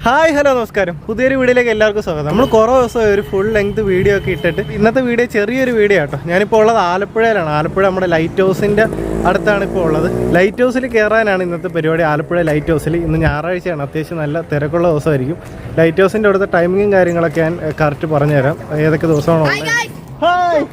Hi hello നമസ്കാരം. പുതിയൊരു വീഡിയോയിലേക്ക് എല്ലാവർക്കും സ്വാഗതം. നമ്മൾ കുറേ ദിവസമായി ഒരു ഫുൾ ലെങ്ത് വീഡിയോ ഒക്കെ ഇട്ടിട്ട് ഇന്നത്തെ വീഡിയോ ചെറിയൊരു വീഡിയോ കേട്ടോ. ഞാനിപ്പോൾ ഉള്ളത് ആലപ്പുഴയിലാണ്. ആലപ്പുഴ നമ്മുടെ ലൈറ്റ് ഹൗസിൻ്റെ അടുത്താണ് ഇപ്പോൾ ഉള്ളത്. ലൈറ്റ് ഹൗസിൽ കയറാനാണ് ഇന്നത്തെ പരിപാടി. ആലപ്പുഴ ലൈറ്റ് ഹൗസിൽ ഇന്ന് ഞായറാഴ്ചയാണ്. അത്യാവശ്യം നല്ല തിരക്കുള്ള ദിവസമായിരിക്കും. ലൈറ്റ് ഹൗസിൻ്റെ അവിടുത്തെ ടൈമിങ്ങും കാര്യങ്ങളൊക്കെ ഞാൻ കറക്റ്റ് പറഞ്ഞുതരാം, ഏതൊക്കെ ദിവസമാണോ. ഹായ്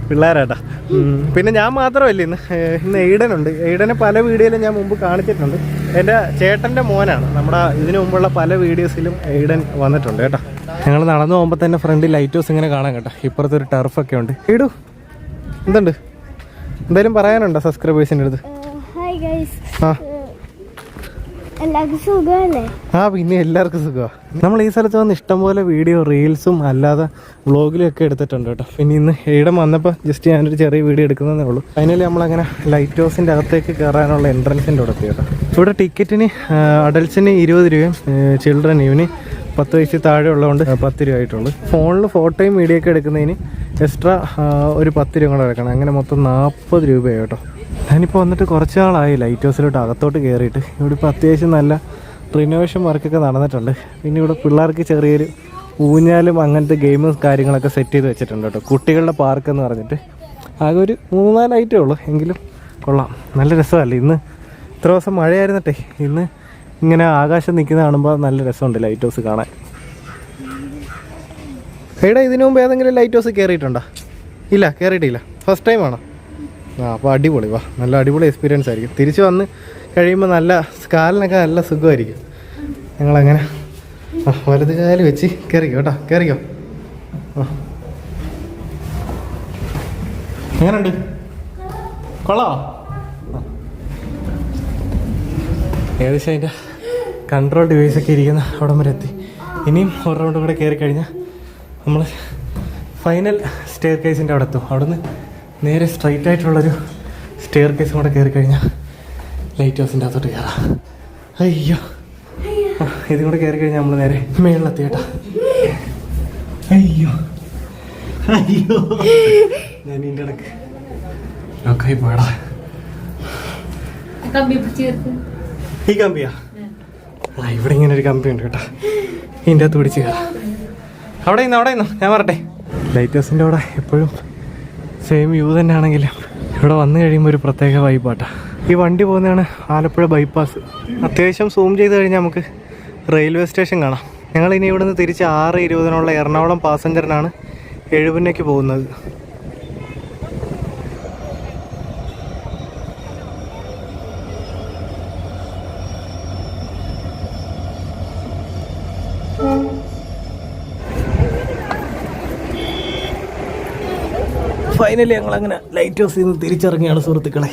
പിള്ളേരാട്ടാ. പിന്നെ ഞാൻ മാത്രമല്ല ഇന്ന് എയ്ഡനുണ്ട്. എയ്ഡനെ പല വീഡിയോയിലും ഞാൻ മുമ്പ് കാണിച്ചിട്ടുണ്ട്. എൻ്റെ ചേട്ടൻ്റെ മോനാണ്. നമ്മുടെ ഇതിനു മുമ്പുള്ള പല വീഡിയോസിലും എയ്ഡൻ വന്നിട്ടുണ്ട് കേട്ടോ. ഞങ്ങൾ നടന്നു പോകുമ്പോൾ തന്നെ ഫ്രണ്ട് ലൈറ്റ് ഹൗസ് ഇങ്ങനെ കാണാം കേട്ടോ. ഇപ്പുറത്തൊരു ടർഫൊക്കെ ഉണ്ട്. എയ്ഡു എന്തുണ്ട്, എന്തായാലും പറയാനുണ്ടോ സബ്സ്ക്രൈബേഴ്സിൻ്റെ അടുത്ത്? പിന്നെ എല്ലാവർക്കും സുഖമാണ്. നമ്മൾ ഈ സ്ഥലത്ത് വന്ന് ഇഷ്ടംപോലെ വീഡിയോ റീൽസും അല്ലാതെ വ്ളോഗിലും ഒക്കെ എടുത്തിട്ടുണ്ട് കേട്ടോ. പിന്നെ ഇന്ന് ഇവിടെ വന്നപ്പോൾ ജസ്റ്റ് ഞാനൊരു ചെറിയ വീഡിയോ എടുക്കുന്നതേ ഉള്ളൂ. ഫൈനലി നമ്മളങ്ങനെ ലൈറ്റ് ഹൗസിൻ്റെ അകത്തേക്ക് കയറാനുള്ള എൻട്രൻസിൻ്റെ അവിടെ എത്തി കേട്ടോ. ഇവിടെ ടിക്കറ്റിന് അഡൽട്സിന് 20 രൂപയും ചിൽഡ്രൻ ഇവന് 10 വയസ്സിൽ താഴെ ഉള്ളതുകൊണ്ട് 10 രൂപ ആയിട്ടുള്ളൂ. ഫോണിൽ ഫോട്ടോയും വീഡിയോ ഒക്കെ എടുക്കുന്നതിന് എക്സ്ട്രാ ഒരു 10 രൂപ കൂടെ എടുക്കണം. അങ്ങനെ മൊത്തം 40 രൂപയാണ് കേട്ടോ. ഞാനിപ്പോൾ വന്നിട്ട് കുറച്ച് നാളായി ലൈറ്റ് ഹൗസിലോട്ട് അകത്തോട്ട് കയറിയിട്ട്. ഇവിടെ ഇപ്പോൾ അത്യാവശ്യം നല്ല റിനോവേഷൻ വർക്കൊക്കെ നടന്നിട്ടുണ്ട്. പിന്നെ ഇവിടെ പിള്ളേർക്ക് ചെറിയൊരു ഊഞ്ഞാലും അങ്ങനത്തെ ഗെയിമും കാര്യങ്ങളൊക്കെ സെറ്റ് ചെയ്ത് വെച്ചിട്ടുണ്ട് കേട്ടോ. കുട്ടികളുടെ പാർക്ക് എന്ന് പറഞ്ഞിട്ട് ആകെ ഒരു 3-4 ഐറ്റമേ ഉള്ളൂ, എങ്കിലും കൊള്ളാം, നല്ല രസമല്ലേ. ഇന്ന് ഇത്ര ദിവസം മഴയായിരുന്നിട്ടേ ഇന്ന് ഇങ്ങനെ ആകാശം നിൽക്കുന്ന കാണുമ്പോൾ നല്ല രസമുണ്ട് ലൈറ്റ് ഹൗസ് കാണാൻ. എവിടെ ഇതിനു മുമ്പ് ഏതെങ്കിലും ലൈറ്റ് ഹൗസ് കയറിയിട്ടുണ്ടോ? ഇല്ല, കയറിയിട്ടില്ല, ഫസ്റ്റ് ടൈം ആണോ? അപ്പോൾ അടിപൊളി, വാ, നല്ല അടിപൊളി എക്സ്പീരിയൻസ് ആയിരിക്കും. തിരിച്ച് വന്ന് കഴിയുമ്പോൾ നല്ല കാലിനൊക്കെ നല്ല സുഖമായിരിക്കും. ഞങ്ങളങ്ങനെ വലത് കാല് വെച്ച് കയറിക്കോ കേട്ടോ, കയറിക്കോ. എങ്ങനെയുണ്ട്, കൊള്ളാമോ? ഏകദേശം അതിൻ്റെ കൺട്രോൾ ഡിവൈസൊക്കെ ഇരിക്കുന്ന അവിടം വരെ എത്തി. ഇനിയും ഒരു റൗണ്ട് കൂടെ കയറി കഴിഞ്ഞാൽ നമ്മൾ ഫൈനൽ സ്റ്റെയർ കേസിൻ്റെ അവിടെ എത്തും. അവിടെ നിന്ന് നേരെ സ്ട്രൈറ്റ് ആയിട്ടുള്ളൊരു സ്റ്റെയർ കേസും കൂടെ കയറി കഴിഞ്ഞാൽ ലൈറ്റ് ഹൗസിൻ്റെ അകത്തോട്ട് കയറാം. അയ്യോ, ഇതും കൂടെ കയറി കഴിഞ്ഞാൽ നമ്മൾ നേരെ മേളിലെത്തി കേട്ടോ. അയ്യോ അയ്യോ, ഞാൻ ഇതിൻ്റെ ഇടക്ക് ലോക്കായി പോയടാ. ഈ കമ്പിയാ? ഇവിടെ ഇങ്ങനെ ഒരു കമ്പി ഉണ്ട് കേട്ടോ. ഇതിൻ്റെ അകത്ത് പിടിച്ച് കയറാം. അവിടെ നിന്നോ ഞാൻ പറട്ടെ. ലൈറ്റ് ഹൗസിൻ്റെ അവിടെ എപ്പോഴും സെയിം വ്യൂ തന്നെ ആണെങ്കിലും ഇവിടെ വന്നു കഴിയുമ്പോൾ ഒരു പ്രത്യേക വൈബാട്ടാ. ഈ വണ്ടി പോകുന്നതാണ് ആലപ്പുഴ ബൈപ്പാസ്. അത്യാവശ്യം സൂം ചെയ്ത് കഴിഞ്ഞാൽ നമുക്ക് റെയിൽവേ സ്റ്റേഷൻ കാണാം. ഞങ്ങളിനി ഇവിടുന്ന് തിരിച്ച് 6:20 എറണാകുളം പാസഞ്ചറിനാണ് എഴുപന്നയ്ക്ക് പോകുന്നത്. ഫൈനലി ഞങ്ങളങ്ങനെ ലൈറ്റ് ഹൗസിൽ നിന്ന് തിരിച്ചിറങ്ങിയാണ് സുഹൃത്തുക്കളെ.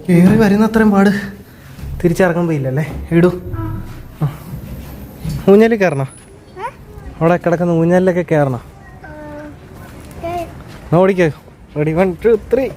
കയറി വരുന്ന അത്രയും പാട് തിരിച്ചിറങ്ങുമ്പോൾ ഇല്ലല്ലേ. ഇടൂ, ഊഞ്ഞാലിൽ കയറണോ? അവിടെ കിടക്കുന്ന ഊഞ്ഞാലിലൊക്കെ കയറണോ? ഓടിക്കോ. റെഡി, 1 2 3.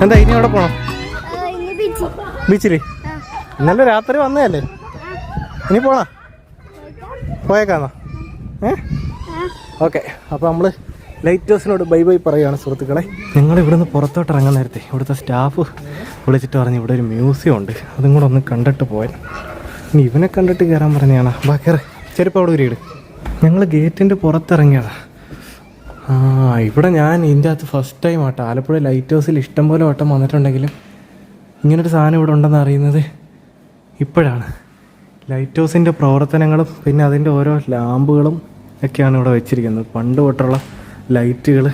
എന്താ ഇനി അവിടെ പോണം? ബീച്ചില് ഇന്നലെ രാത്രി വന്നതല്ലേ, ഇനി പോണോ? പോയേക്കാന്നോ? ഓക്കെ, അപ്പോൾ നമ്മൾ ലൈറ്റ് ഹൗസിനോട് ബൈ ബൈ പറയുകയാണ് സുഹൃത്തുക്കളെ. ഞങ്ങൾ ഇവിടുന്ന് പുറത്തോട്ട് ഇറങ്ങാൻ നേരത്തെ ഇവിടുത്തെ സ്റ്റാഫ് വിളിച്ചിട്ട് പറഞ്ഞ് ഇവിടെ ഒരു മ്യൂസിയം ഉണ്ട്, അതും കൂടെ ഒന്ന് കണ്ടിട്ട് പോയാൽ. ഇനി ഇവനെ കണ്ടിട്ട് കയറാൻ പറഞ്ഞാണ്. ബാക്കി ചെരുപ്പ് അവിടെ ഒരു ഇട്. ഞങ്ങൾ ഗേറ്റിൻ്റെ പുറത്തിറങ്ങിയതാണ്. ഇവിടെ ഞാൻ ഇതിൻ്റെ അകത്ത് ഫസ്റ്റ് ടൈം ആട്ടോ. ആലപ്പുഴ ലൈറ്റ് ഹൗസിൽ ഇഷ്ടംപോലെ വട്ടം വന്നിട്ടുണ്ടെങ്കിലും ഇങ്ങനൊരു സാധനം ഇവിടെ ഉണ്ടെന്ന് അറിയുന്നത് ഇപ്പോഴാണ്. ലൈറ്റ് ഹൗസിൻ്റെ പ്രവർത്തനങ്ങളും പിന്നെ അതിൻ്റെ ഓരോ ലാമ്പുകളും ഒക്കെയാണ് ഇവിടെ വെച്ചിരിക്കുന്നത്. പണ്ട് തൊട്ടുള്ള ലൈറ്റുകൾ,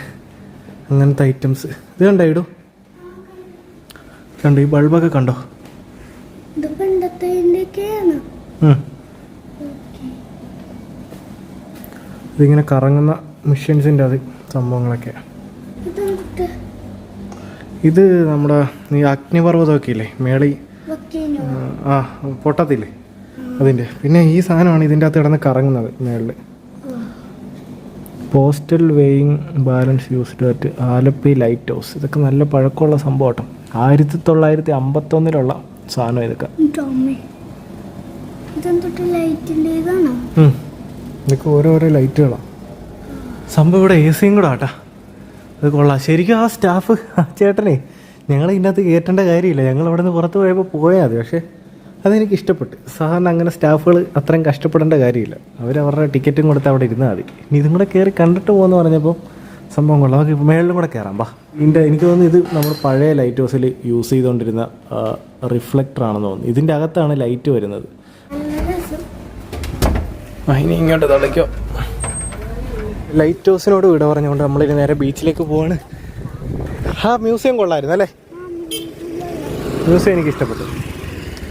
അങ്ങനത്തെ ഐറ്റംസ്. ഇത് കണ്ടോ ഇടൂ, കണ്ടോ ഈ ബൾബൊക്കെ കണ്ടോ? ഇതിങ്ങനെ കറങ്ങുന്ന മെഷീൻസിൻ്റെ അത് സംഭവങ്ങളൊക്കെ. ഇത് നമ്മുടെ ഈ അഗ്നിപർവ്വതമൊക്കെ ഇല്ലേ മേളി ആ പൊട്ടത്തില്ലേ അതിൻ്റെ. പിന്നെ ഈ സാധനമാണ് ഇതിൻ്റെ അകത്ത് കിടന്ന് കറങ്ങുന്നത് മേളിൽ. Postal weighing balance used at Alleppey light house. ഇതൊക്കെ നല്ല പഴക്കമുള്ള സംഭവം കേട്ടോ. 1951 സാധനം ഇതൊക്കെ. ഇതൊക്കെ ഓരോരോ ലൈറ്റുകളാണ് സംഭവം. ഇവിടെ എ സിയും കൂടെ ആട്ടാ. അത് കൊള്ളാം ശരിക്കും. ആ സ്റ്റാഫ് ചേട്ടനെ ഞങ്ങൾ ഇതിൻ്റെ അകത്ത് കയറ്റേണ്ട കാര്യമില്ല, ഞങ്ങൾ അവിടെ നിന്ന് പുറത്ത് പോയപ്പോൾ പോയാൽ മതി. പക്ഷേ അതെനിക്ക് ഇഷ്ടപ്പെട്ടു. സാധാരണ അങ്ങനെ സ്റ്റാഫുകൾ അത്രയും കഷ്ടപ്പെടേണ്ട കാര്യമില്ല, അവരവരുടെ ടിക്കറ്റും കൊടുത്ത് അവിടെ ഇരുന്നാൽ മതി. ഇനി ഇതും കൂടെ കയറി കണ്ടിട്ട് പോകുമെന്ന് പറഞ്ഞപ്പോൾ സംഭവം കൊള്ളാം. നമുക്ക് മേളിലും കൂടെ കയറാം ബാ. ഇതിൻ്റെ എനിക്ക് തോന്നുന്നു ഇത് നമ്മൾ പഴയ ലൈറ്റ് ഹൗസിൽ യൂസ് ചെയ്തുകൊണ്ടിരുന്ന റിഫ്ലക്ടറാണെന്ന് തോന്നുന്നു. ഇതിൻ്റെ അകത്താണ് ലൈറ്റ് വരുന്നത്. ഇനി ഇങ്ങോട്ട് തളിക്കോ. ലൈറ്റ് ഹൗസിനോട് വിട പറഞ്ഞുകൊണ്ട് നമ്മളിനി നേരെ ബീച്ചിലേക്ക് പോവാണ്. ആ മ്യൂസിയം കൊള്ളായിരുന്നു അല്ലേ? മ്യൂസിയം എനിക്ക് ഇഷ്ടപ്പെട്ടു.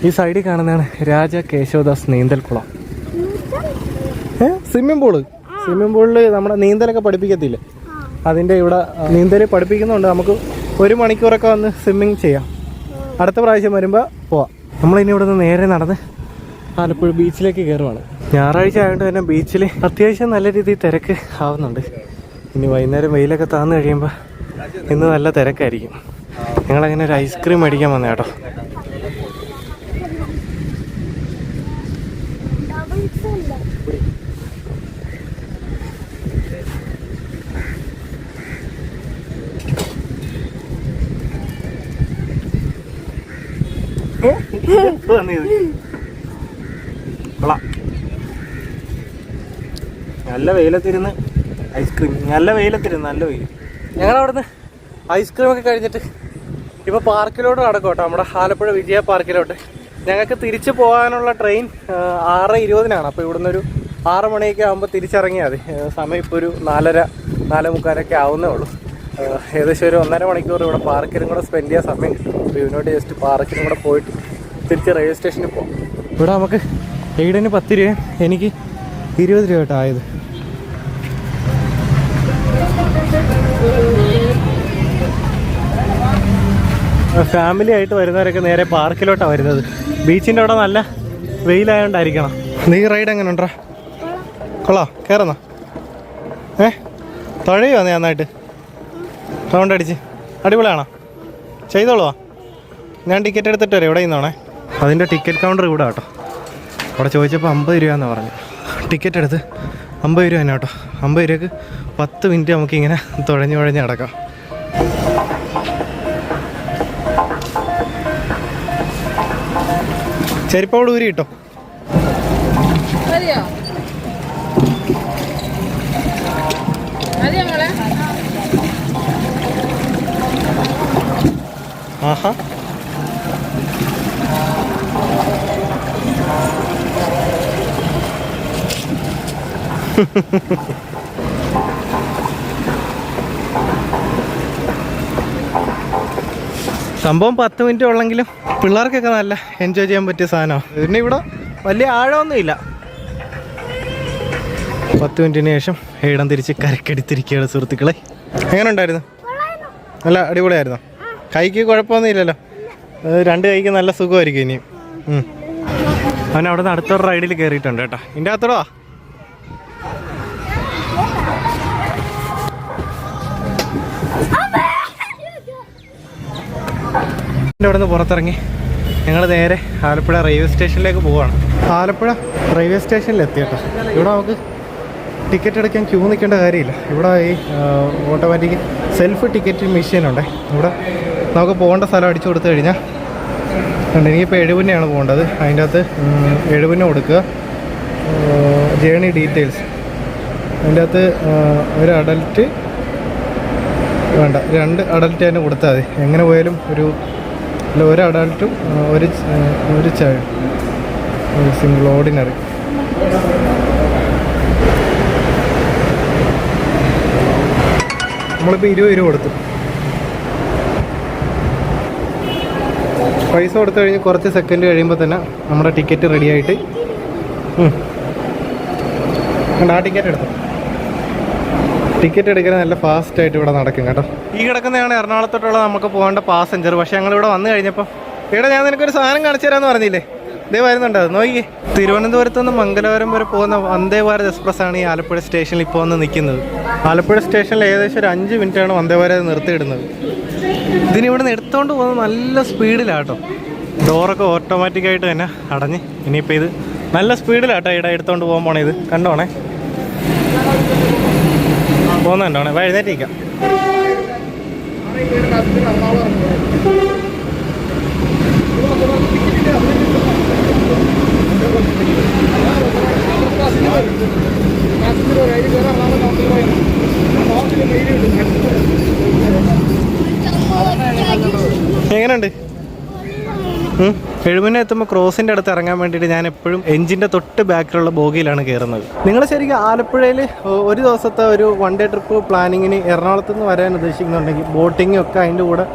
ഈ സൈഡിൽ കാണുന്നതാണ് രാജ കേശവദാസ് നീന്തൽക്കുളം. സ്വിമ്മിംഗ് പൂളിൽ നമ്മുടെ നീന്തലൊക്കെ പഠിപ്പിക്കത്തില്ലേ, അതിൻ്റെ ഇവിടെ നീന്തൽ പഠിപ്പിക്കുന്നുണ്ട്. നമുക്ക് 1 മണിക്കൂറൊക്കെ വന്ന് സ്വിമ്മിങ് ചെയ്യാം. അടുത്ത പ്രാവശ്യം വരുമ്പോൾ പോവാം. നമ്മളിനി ഇവിടെ നിന്ന് നേരെ നടന്ന് ആലപ്പുഴ ബീച്ചിലേക്ക് കയറുവാണ്. ഞായറാഴ്ച ആയതുകൊണ്ട് തന്നെ ബീച്ചിൽ അത്യാവശ്യം നല്ല രീതിയിൽ തിരക്ക് ആവുന്നുണ്ട്. ഇനി വൈകുന്നേരം വെയിലൊക്കെ താന്ന് കഴിയുമ്പോൾ ഇന്ന് നല്ല തിരക്കായിരിക്കും. ഞങ്ങളങ്ങനെ ഒരു ഐസ്ക്രീം മേടിക്കാൻ വന്നേ കേട്ടോ. നല്ല വെയിലത്തിരുന്ന് ഐസ്ക്രീം, നല്ല വെയിൽ. ഞങ്ങളവിടുന്ന് ഐസ്ക്രീമൊക്കെ കഴിഞ്ഞിട്ട് ഇപ്പോൾ പാർക്കിലോട്ട് നടക്കും കേട്ടോ, നമ്മുടെ ആലപ്പുഴ വിജയ പാർക്കിലോട്ട്. ഞങ്ങൾക്ക് തിരിച്ചു പോകാനുള്ള ട്രെയിൻ 6:20-നാണ്. അപ്പോൾ ഇവിടുന്ന് ഒരു 6 മണിയൊക്കെ ആകുമ്പോൾ തിരിച്ചിറങ്ങിയാൽ മതി. സമയം ഇപ്പോൾ ഒരു 4:30, 4:45 ആവുന്നേ ഉള്ളൂ. ഏകദേശം ഒരു 1.5 മണിക്കൂർ ഇവിടെ പാർക്കിലും കൂടെ സ്പെൻഡ് ചെയ്യാൻ സമയം കിട്ടും. അപ്പോൾ ഇതിനോട്ട് ജസ്റ്റ് പാർക്കിലും കൂടെ പോയിട്ട് തിരിച്ച് റെയിൽവേ സ്റ്റേഷനിൽ പോകും. ഇവിടെ നമുക്ക് എയ്ഡിന് 10 രൂപ, എനിക്ക് 20 രൂപ കേട്ടോ ആയത്. ഫാമിലി ആയിട്ട് വരുന്നവരൊക്കെ നേരെ പാർക്കിലോട്ടാണ് വരുന്നത്. ബീച്ചിൻ്റെ അവിടെ നല്ല വെയിലായോണ്ടായിരിക്കണം. നീ റൈഡ് എങ്ങനെ ഉണ്ടാ? കൊള്ളാം, കയറുന്ന തുഴയോ നീ നന്നായിട്ട് റൗണ്ട് അടിച്ച്? അടിപൊളിയാണോ? ചെയ്തോളുവാ. ഞാൻ ടിക്കറ്റ് എടുത്തിട്ട് വരാം. ഇവിടെ നിന്നോണേ. അതിൻ്റെ ടിക്കറ്റ് കൗണ്ടർ ഇവിടെ കേട്ടോ. അവിടെ ചോദിച്ചപ്പോൾ 50 രൂപയെന്നാണ് പറഞ്ഞു. ടിക്കറ്റ് എടുത്ത് 50 രൂപ തന്നെ കേട്ടോ. 50 രൂപയ്ക്ക് 10 മിനിറ്റ് നമുക്കിങ്ങനെ തുഴഞ്ഞ് നടക്കാം. ചെരുപ്പോട് ഊരി കിട്ടോ. ആഹാ, സംഭവം 10 മിനിറ്റ് ഉള്ളെങ്കിലും പിള്ളേർക്കൊക്കെ നല്ല എൻജോയ് ചെയ്യാൻ പറ്റിയ സാധനമാണ്. പിന്നെ ഇവിടെ വലിയ ആഴമൊന്നുമില്ല. 10 മിനിറ്റിന് ശേഷം ഏടം തിരിച്ച് കരക്കടിത്തിരിക്കുകയാണ് സുഹൃത്തുക്കളെ. എങ്ങനെ ഉണ്ടായിരുന്നു? നല്ല അടിപൊളിയായിരുന്നോ? കൈക്ക് കുഴപ്പമൊന്നും ഇല്ലല്ലോ? 2 കൈക്ക് നല്ല സുഖമായിരിക്കും ഇനിയും. അവൻ അവിടെ നിന്ന് അടുത്തൊരു റൈഡിൽ കയറിയിട്ടുണ്ട് കേട്ടോ. ഇതിൻ്റെ അകത്തോടാ അവിടെ നിന്ന് പുറത്തിറങ്ങി ഞങ്ങൾ നേരെ ആലപ്പുഴ റെയിൽവേ സ്റ്റേഷനിലേക്ക് പോവുകയാണ്. ആലപ്പുഴ റെയിൽവേ സ്റ്റേഷനിൽ എത്തി കേട്ടോ. ഇവിടെ നമുക്ക് ടിക്കറ്റ് എടുക്കാൻ ക്യൂ നിൽക്കേണ്ട കാര്യമില്ല. ഇവിടെ ഈ ഓട്ടോമാറ്റിക് സെൽഫ് ടിക്കറ്റ് മെഷീനുണ്ട്. ഇവിടെ നമുക്ക് പോകേണ്ട സ്ഥലം അടിച്ചു കൊടുത്തു കഴിഞ്ഞാൽ എനിക്കിപ്പോൾ എഴുപുന്നയാണ് പോകേണ്ടത്. അതിൻ്റെ അകത്ത് എഴുപുന്ന കൊടുക്കുക, ജേണി ഡീറ്റെയിൽസ്. അതിൻ്റെ അകത്ത് ഒരു അഡൽറ്റ് വേണ്ട, 2 അഡൽറ്റ് തന്നെ കൊടുത്താൽ മതി. എങ്ങനെ പോയാലും ഒരു അഡൽട്ടും ഒരു ചൈൽഡ്, ഒരു സിംഗിൾ ഓർഡിനറി. നമ്മളിപ്പോൾ 20 രൂപ കൊടുത്തു. പൈസ കൊടുത്തു കഴിഞ്ഞ് കുറച്ച് സെക്കൻഡ് കഴിയുമ്പോൾ തന്നെ നമ്മുടെ ടിക്കറ്റ് റെഡി ആയിട്ട് ആ ടിക്കറ്റ് എടുത്തു. ടിക്കറ്റ് എടുക്കാൻ നല്ല ഫാസ്റ്റായിട്ട് ഇവിടെ നടക്കും കേട്ടോ. ഈ കിടക്കുന്നതാണ് എറണാകുളത്തോട്ടുള്ള നമുക്ക് പോകേണ്ട പാസഞ്ചർ. പക്ഷേ ഞങ്ങളിവിടെ വന്നു കഴിഞ്ഞപ്പോൾ ഇവിടെ ഞാൻ നിനക്കൊരു സാധനം കാണിച്ചു തരാമെന്ന് പറഞ്ഞില്ലേ, ഇതേ വരുന്നുണ്ട്. അത് നോക്കിയേ, തിരുവനന്തപുരത്ത് നിന്ന് മംഗലപുരം വരെ പോകുന്ന വന്ദേ ഭാരത് എക്സ്പ്രസ് ആണ് ഈ ആലപ്പുഴ സ്റ്റേഷനിൽ ഇപ്പോൾ വന്ന് നിൽക്കുന്നത്. ആലപ്പുഴ സ്റ്റേഷനിൽ ഏകദേശം ഒരു 5 മിനിറ്റാണ് വന്ദേ ഭാരത് നിർത്തിയിടുന്നത്. ഇതിനിവിടെ നിന്ന് എടുത്തുകൊണ്ട് പോകുന്നത് നല്ല സ്പീഡിലാട്ടോ. ഡോറൊക്കെ ഓട്ടോമാറ്റിക്കായിട്ട് തന്നെ അടഞ്ഞ് ഇനിയിപ്പോൾ ഇത് നല്ല സ്പീഡിലാട്ടോ ഇവിടെ എടുത്തുകൊണ്ട് പോകാൻ പോണേ. ഇത് കണ്ടോണേ, പോകുന്നുണ്ടോണേ, എഴുന്നേറ്റിരിക്കാം. എങ്ങനെയുണ്ട്? എഴുപതിനെ എത്തുമ്പോൾ ക്രോസിൻ്റെ അടുത്ത് ഇറങ്ങാൻ വേണ്ടിയിട്ട് ഞാൻ എപ്പോഴും എഞ്ചിൻ്റെ തൊട്ട് ബാക്കിലുള്ള ബോഗിയിലാണ് കയറുന്നത്. നിങ്ങൾ ശരിക്കും ആലപ്പുഴയിൽ ഒരു ദിവസത്തെ ഒരു 1 ഡേ ട്രിപ്പ് പ്ലാനിങ്ങിന് എറണാകുളത്ത് നിന്ന് വരാൻ ഉദ്ദേശിക്കുന്നുണ്ടെങ്കിൽ ബോട്ടിങ്ങും ഒക്കെ അതിൻ്റെ കൂടെ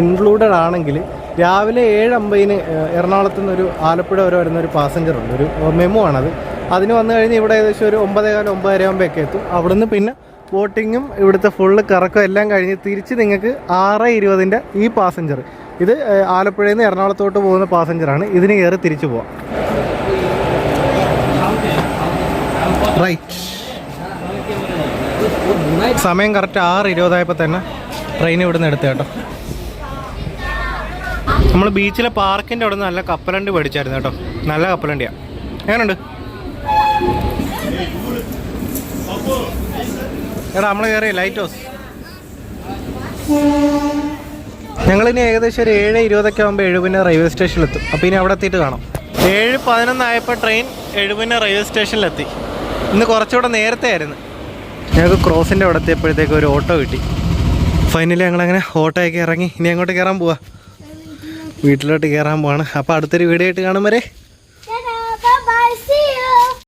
ഇൻക്ലൂഡഡ് ആണെങ്കിൽ രാവിലെ 7:50 എറണാകുളത്ത് നിന്ന് ഒരു ആലപ്പുഴ വരെ വരുന്ന ഒരു പാസഞ്ചർ ഉണ്ട്, ഒരു മെമു ആണത്. അതിന് വന്നു കഴിഞ്ഞ് ഇവിടെ ഏകദേശം ഒരു 9:15 9:30 ആകുമ്പോഴൊക്കെ എത്തും. അവിടുന്ന് പിന്നെ ബോട്ടിങ്ങും ഇവിടുത്തെ ഫുള്ള് കറക്കം എല്ലാം കഴിഞ്ഞ് തിരിച്ച് നിങ്ങൾക്ക് 6:20 ഈ പാസഞ്ചർ, ഇത് ആലപ്പുഴയിൽ നിന്ന് എറണാകുളത്തോട്ട് പോകുന്ന പാസഞ്ചറാണ്. ഇതിന് കയറി തിരിച്ചു പോവാം. റൈറ്റ്, സമയം കറക്റ്റ് 6:20 ആയപ്പോൾ തന്നെ ട്രെയിൻ ഇവിടുന്ന് എടുത്തു കേട്ടോ. നമ്മൾ ബീച്ചിലെ പാർക്കിൻ്റെ അവിടെ നിന്ന് നല്ല കപ്പലണ്ടി മേടിച്ചായിരുന്നു കേട്ടോ. നല്ല കപ്പലണ്ടിയാണ്. എങ്ങനെയുണ്ട് എടാ? നമ്മൾ കയറി ലൈറ്റ് ഹൗസ്. ഞങ്ങളിനി ഏകദേശം ഒരു 7:20 ആകുമ്പോൾ എഴുപതിന് റെയിൽവേ സ്റ്റേഷനിലെത്തും. അപ്പോൾ ഇനി അവിടെ എത്തിയിട്ട് കാണാം. 7:11 ആയപ്പോൾ ട്രെയിൻ എഴുപതിന് റെയിൽവേ സ്റ്റേഷനിലെത്തി. ഇന്ന് കുറച്ചുകൂടെ നേരത്തെ ആയിരുന്നു. ഞങ്ങൾക്ക് ക്രോസിൻ്റെ അവിടെ എത്തിയപ്പോഴത്തേക്ക് ഒരു ഓട്ടോ കിട്ടി. ഫൈനലി ഞങ്ങളങ്ങനെ ഓട്ടോയൊക്കെ ഇറങ്ങി ഇനി അങ്ങോട്ട് കയറാൻ പോവാ, വീട്ടിലോട്ട് കയറാൻ പോവാണ്. അപ്പോൾ അടുത്തൊരു വീഡിയോ ആയിട്ട് കാണും വരെ.